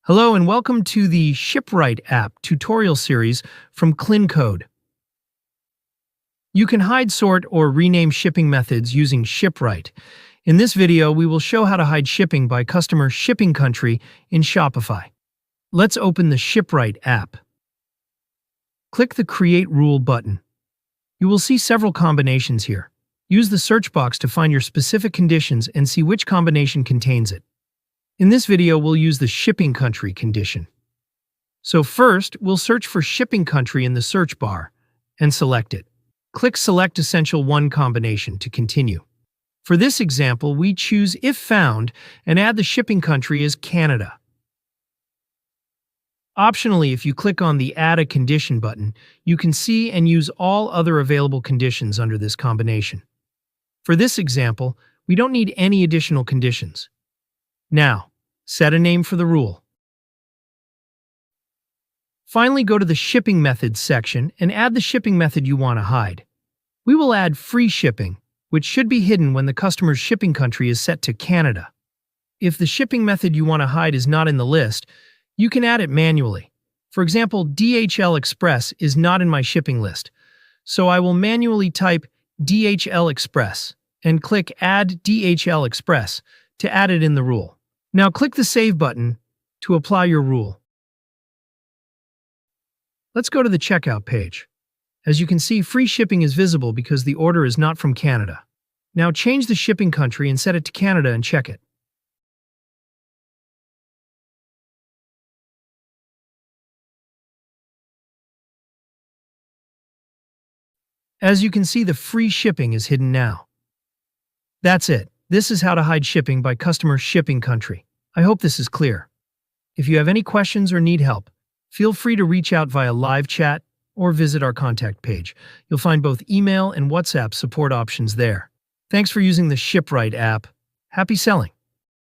Hello and welcome to the ShipRight app tutorial series from KlinKode. You can hide, sort, or rename shipping methods using ShipRight. In this video, we will show how to hide shipping by customer shipping country in Shopify. Let's open the ShipRight app. Click the Create Rule button. You will see several combinations here. Use the search box to find your specific conditions and see which combination contains it. In this video, we'll use the shipping country condition. So first, we'll search for shipping country in the search bar and select it. Click Select Essential 1 combination to continue. For this example, we choose If Found and add the shipping country as Canada. Optionally, if you click on the Add a Condition button, you can see and use all other available conditions under this combination. For this example, we don't need any additional conditions. Now, set a name for the rule. Finally, go to the Shipping Methods section and add the shipping method you want to hide. We will add free shipping, which should be hidden when the customer's shipping country is set to Canada. If the shipping method you want to hide is not in the list, you can add it manually. For example, DHL Express is not in my shipping list, so I will manually type DHL Express and click Add DHL Express to add it in the rule. Now click the Save button to apply your rule. Let's go to the checkout page. As you can see, free shipping is visible because the order is not from Canada. Now change the shipping country and set it to Canada and check it. As you can see, the free shipping is hidden now. That's it. This is how to hide shipping by customer shipping country. I hope this is clear. If you have any questions or need help, feel free to reach out via live chat or visit our contact page. You'll find both email and WhatsApp support options there. Thanks for using the ShipRight app. Happy selling!